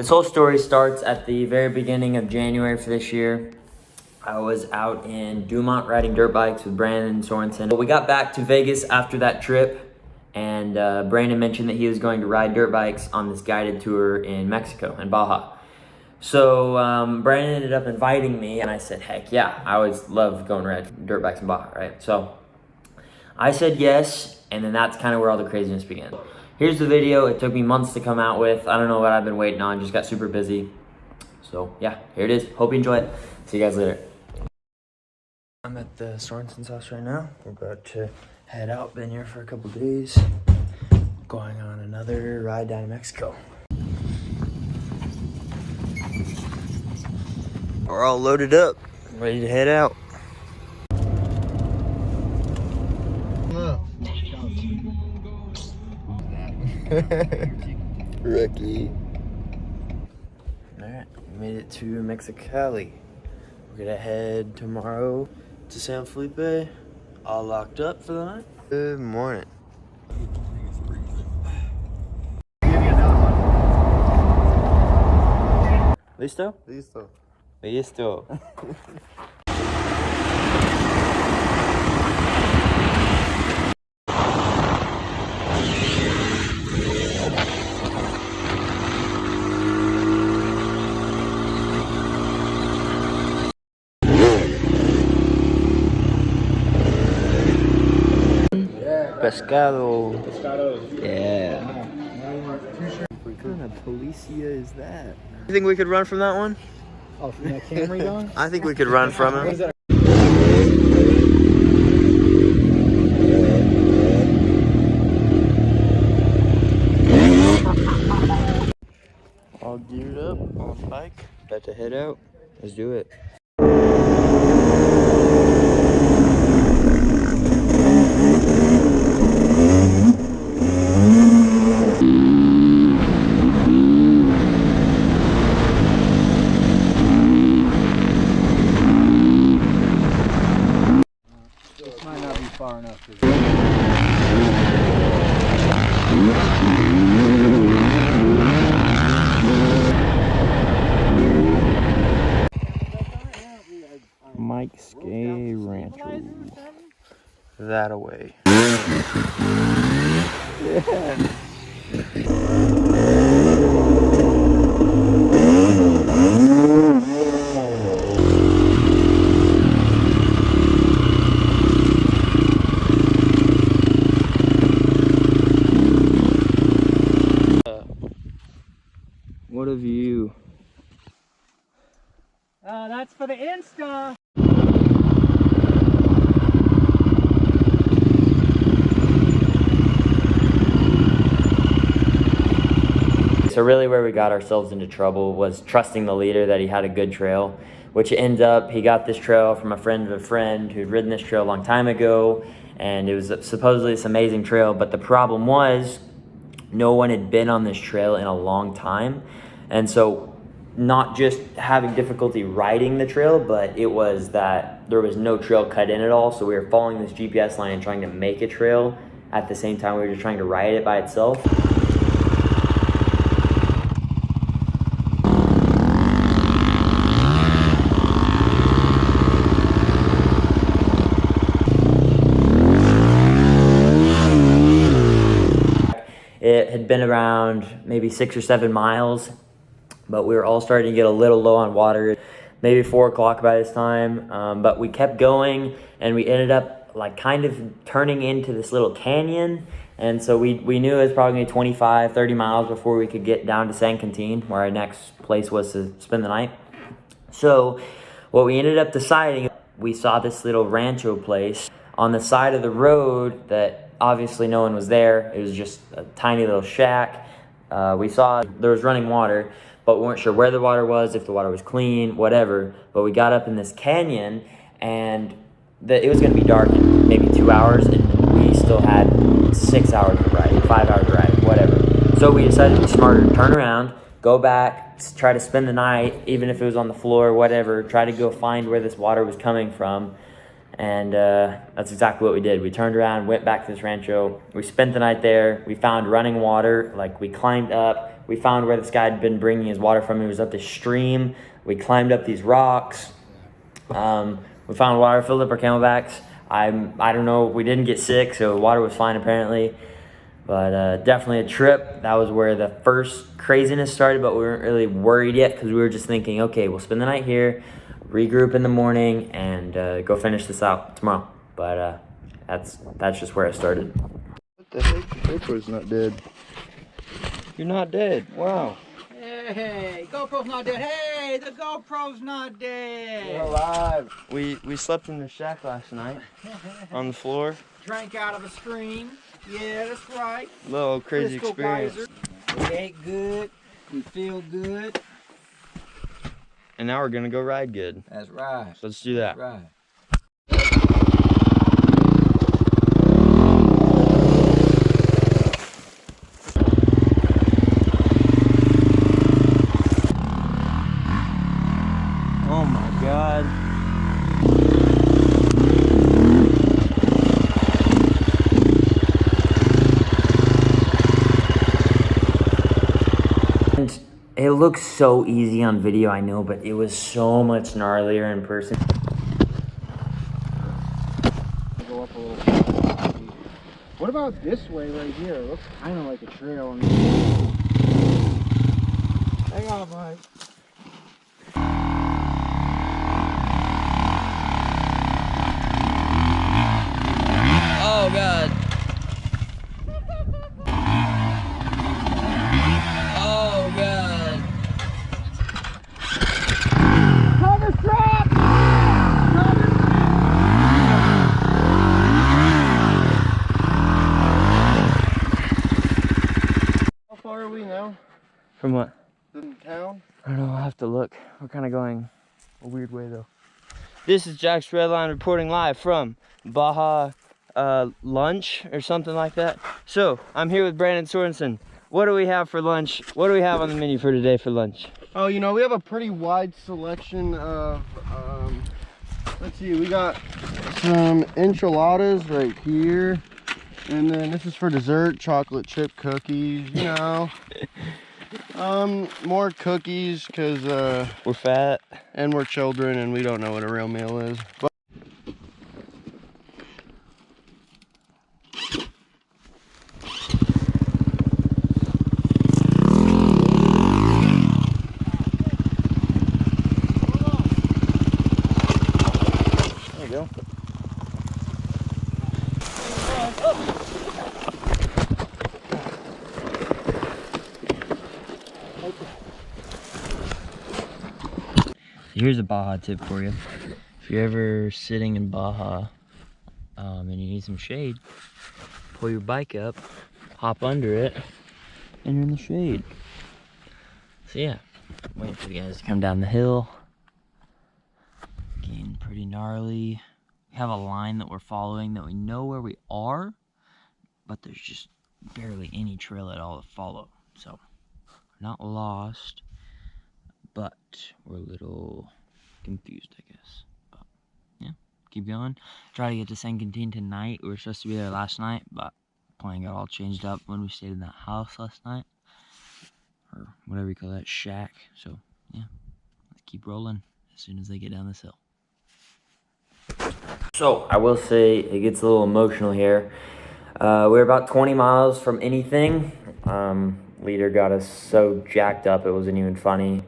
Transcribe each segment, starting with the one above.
This whole story starts at the very beginning of January for this year. I was out in Dumont riding dirt bikes with Branden and Sorensen. But we got back to Vegas after that trip, and Branden mentioned that he was going to ride dirt bikes on this guided tour in Mexico, in Baja. So Branden ended up inviting me, and I said, heck yeah, I always love going to ride dirt bikes in Baja, right? So I said yes, and then that's kind of where all the craziness began. Here's the video. It took me months to come out with. I don't know what I've been waiting on, just got super busy. So yeah, here it is. Hope you enjoy it. See you guys later. I'm at the Sorensen's house right now. We're about to head out. Been here for a couple days. Going on another ride down to Mexico. We're all loaded up, ready to head out. Rookie. Alright, we made it to Mexicali. We're gonna head tomorrow to San Felipe. All locked up for the night. Good morning. Listo? Listo. Listo. Pescado. Yeah. What kind of policia is that? You think we could run from that one? Oh, from that Camry going? I think we could run from him. All geared up on the bike. About to head out. Let's do it. Might not be far enough. Mike's Gay Rancho. That away. Yeah. What a view. That's for the Insta. So really where we got ourselves into trouble was trusting the leader that he had a good trail, which ends up, he got this trail from a friend of a friend who'd ridden this trail a long time ago, and it was supposedly this amazing trail, but the problem was no one had been on this trail in a long time. And so not just having difficulty riding the trail, but it was that there was no trail cut in at all. So we were following this GPS line and trying to make a trail at the same time we were just trying to ride it by itself. It had been around maybe 6 or 7 miles, but we were all starting to get a little low on water, maybe 4 o'clock by this time. But we kept going, and we ended up like kind of turning into this little canyon. And so we knew it was probably 25, 30 miles before we could get down to San Quintin, where our next place was to spend the night. So what we ended up deciding, we saw this little rancho place on the side of the road that obviously no one was there. It was just a tiny little shack. We saw there was running water, but we weren't sure where the water was, if the water was clean, whatever. But we got up in this canyon, and it was going to be dark in maybe 2 hours, and we still had 6 hours to ride, 5 hours to ride, whatever. So we decided to be smarter, turn around, go back, try to spend the night, even if it was on the floor, whatever, try to go find where this water was coming from. And that's exactly what we did. We turned around, went back to this rancho. We spent the night there. We found running water. Like, we climbed up. we found where this guy had been bringing his water from. It was up this stream. We climbed up these rocks. We found water, filled up our camelbacks. I don't know, we didn't get sick, so water was fine apparently. But definitely a trip. That was where the first craziness started, but we weren't really worried yet because we were just thinking, okay, we'll spend the night here, regroup in the morning, and go finish this out tomorrow. But that's just where I started. What the heck? The GoPro's not dead. You're not dead. Wow. Hey, GoPro's not dead. Hey, the GoPro's not dead. We're alive. We slept in the shack last night on the floor. Drank out of a stream. Yeah, that's right. Little crazy Crystal experience. Geyser. We ate good. We feel good. And now we're gonna go ride good. That's right. So let's do that. That's right. Oh my God. And it looks so easy on video, I know, but it was so much gnarlier in person. Go up a little. What about this way right here? It looks kind of like a trail. Hang on, Mike. Oh God. Oh God. Cover strap! How far are we now? From what? The town? I don't know, I'll have to look. We're kind of going a weird way though. This is Jax Redline reporting live from Baja lunch or something like that. So I'm here with Branden Sorensen. What do we have for lunch? What do we have on the menu for today for lunch? Oh, you know, we have a pretty wide selection of, let's see, we got some enchiladas right here. And then this is for dessert, chocolate chip cookies, you know. More cookies because, We're fat. and we're children and we don't know what a real meal is. But There you go. Here's a Baja tip for you. If you're ever sitting in Baja and you need some shade, pull your bike up, hop under it, and you're in the shade. So yeah, waiting for the guys to come down the hill. Getting pretty gnarly. We have a line that we're following that we know where we are, but there's just barely any trail at all to follow. So we're not lost, but we're a little confused, I guess. But yeah, keep going. Try to get to San Quintin tonight. We were supposed to be there last night, but plan got all changed up when we stayed in that house last night, or whatever you call that, shack. So yeah, let's keep rolling as soon as they get down this hill. So I will say it gets a little emotional here. We're about 20 miles from anything. Leader got us so jacked up it wasn't even funny.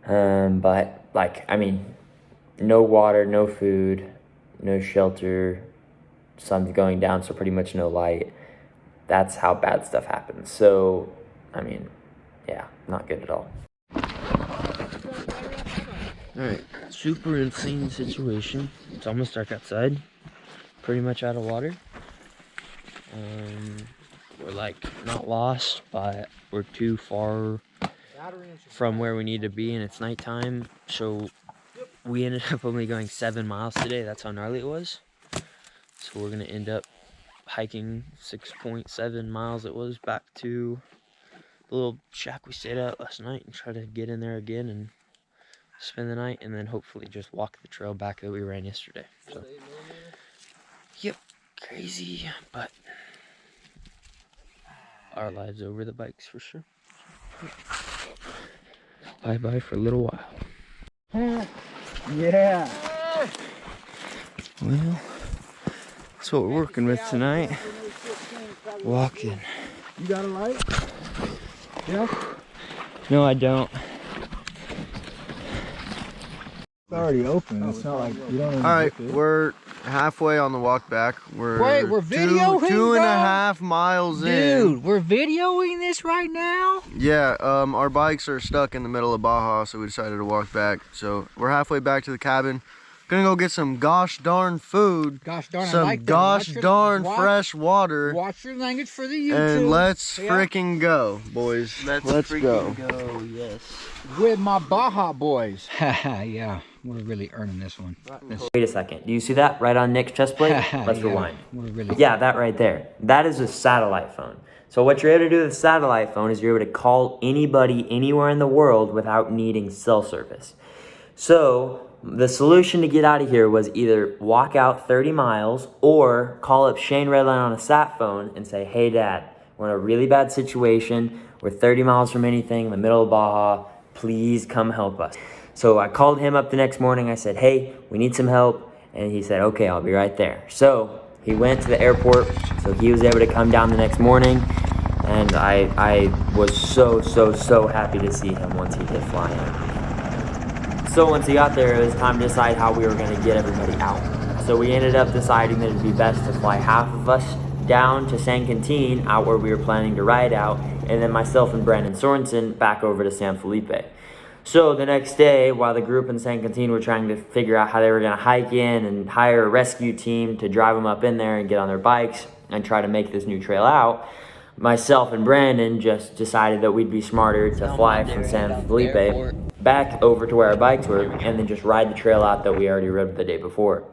But like, I mean, no water, no food, no shelter, sun's going down, so pretty much no light. That's how bad stuff happens. So, I mean, yeah, not good at all. Alright, super insane situation. It's almost dark outside. Pretty much out of water. We're like not lost, but we're too far from where we need to be and it's nighttime. So we ended up only going 7 miles today. That's how gnarly it was. So we're gonna end up hiking 6.7 miles it was back to the little shack we stayed at last night and try to get in there again and spend the night and then hopefully just walk the trail back that we ran yesterday. So yep, crazy, but our lives over the bikes for sure. Bye-bye for a little while. Yeah. Well, that's what we're working with tonight. Walking. You got a light? Yeah. No, I don't. It's already open. It's not like you don't. All right, we're halfway on the walk back. Wait, we're videoing, two and a bro? half miles in. Dude, we're videoing this right now? Yeah, our bikes are stuck in the middle of Baja, so we decided to walk back. So we're halfway back to the cabin. Gonna go get some gosh darn food. Gosh darn, some I like that. gosh darn fresh water. Watch your language for the YouTube. And let's freaking go, boys. Let's go. Yes. With my Baja boys. Yeah, we're really earning this one. Wait a second. Do you see that right on Nick's chest plate? Let's Yeah, rewind. We're really. Yeah, that right there. That is a satellite phone. So what you're able to do with a satellite phone is you're able to call anybody anywhere in the world without needing cell service. So the solution to get out of here was either walk out 30 miles or call up Shane Redline on a sat phone and say, hey dad, we're in a really bad situation. We're 30 miles from anything in the middle of Baja. Please come help us. So I called him up the next morning. I said, hey, we need some help. And he said, okay, I'll be right there. So he went to the airport. So he was able to come down the next morning. And I was so happy to see him once he did fly in. So once he got there, it was time to decide how we were going to get everybody out. So we ended up deciding that it'd be best to fly half of us down to San Quintin, out where we were planning to ride out, and then myself and Branden Sorensen back over to San Felipe. So the next day, while the group in San Quintin were trying to figure out how they were going to hike in and hire a rescue team to drive them up in there and get on their bikes and try to make this new trail out, myself and Branden just decided that we'd be smarter to fly from San Felipe back over to where our bikes were and then just ride the trail out that we already rode the day before.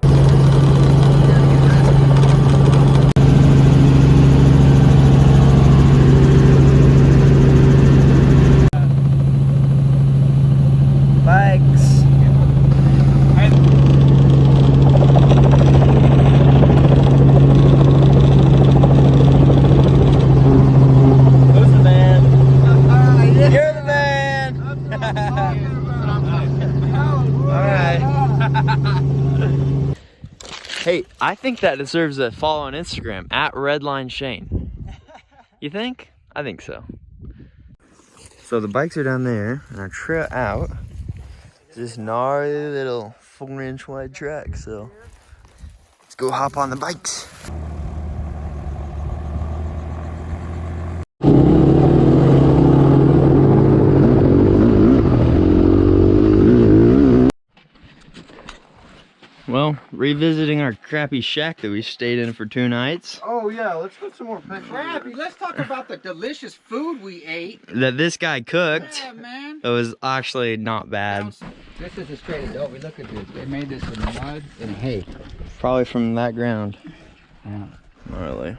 Bikes. Who's the man? You're the man. All right. Hey, I think that deserves a follow on Instagram at Redline Shane. You think? I think so. So the bikes are down there, and our trail out is this gnarly little 4-inch wide track. So let's go hop on the bikes. Well, revisiting our crappy shack that we stayed in for 2 nights. Oh yeah, let's put some more pictures. Crappy, let's talk about the delicious food we ate. That this guy cooked. Yeah, man. It was actually not bad. This is a straight adobe. Look at this. They made this with mud and hay. Probably from that ground. Yeah. Gnarly.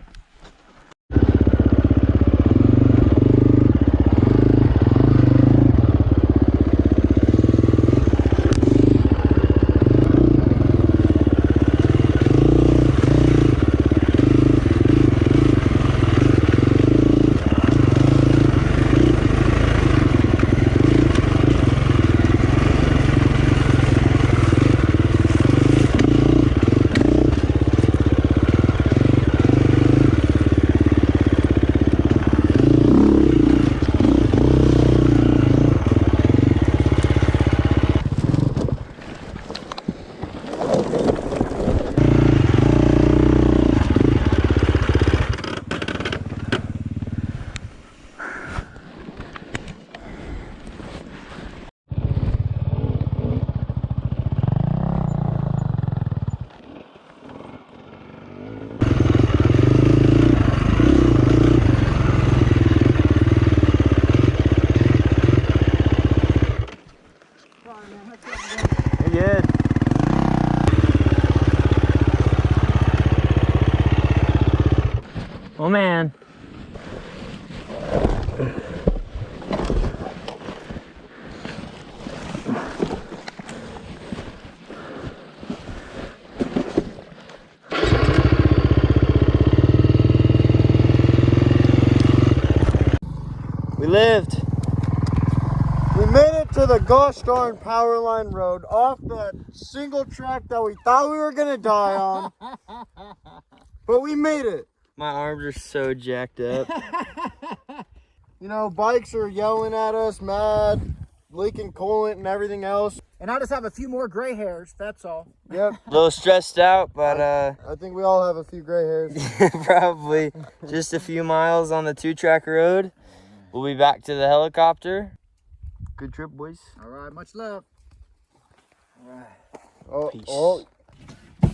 Good. Oh man. We lived. made it to the gosh darn power line road off that single track that we thought we were gonna die on. But we made it. My arms are so jacked up. You know, bikes are yelling at us, mad, leaking coolant and everything else. And I just have a few more gray hairs, that's all. Yep. A little stressed out, but I think we all have a few gray hairs. probably just a few miles on the 2-track road. We'll be back to the helicopter. Good trip, boys. All right, much love. Peace. Oh,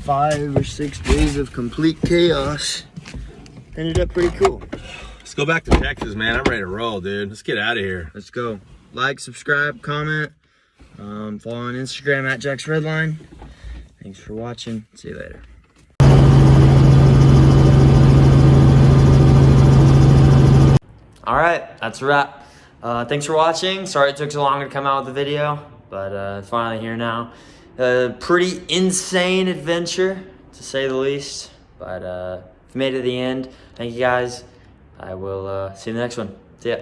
5 or 6 days of complete chaos. Ended up pretty cool. Let's go back to Texas, man. I'm ready to roll, dude. Let's get out of here. Let's go. Like, subscribe, comment. Follow on Instagram at Jax Redline. Thanks for watching. See you later. All right, that's a wrap. Thanks for watching. Sorry it took so long to come out with the video, but it's finally here now. Pretty insane adventure, to say the least. But if you made it to the end, thank you guys. I will see you in the next one. See ya.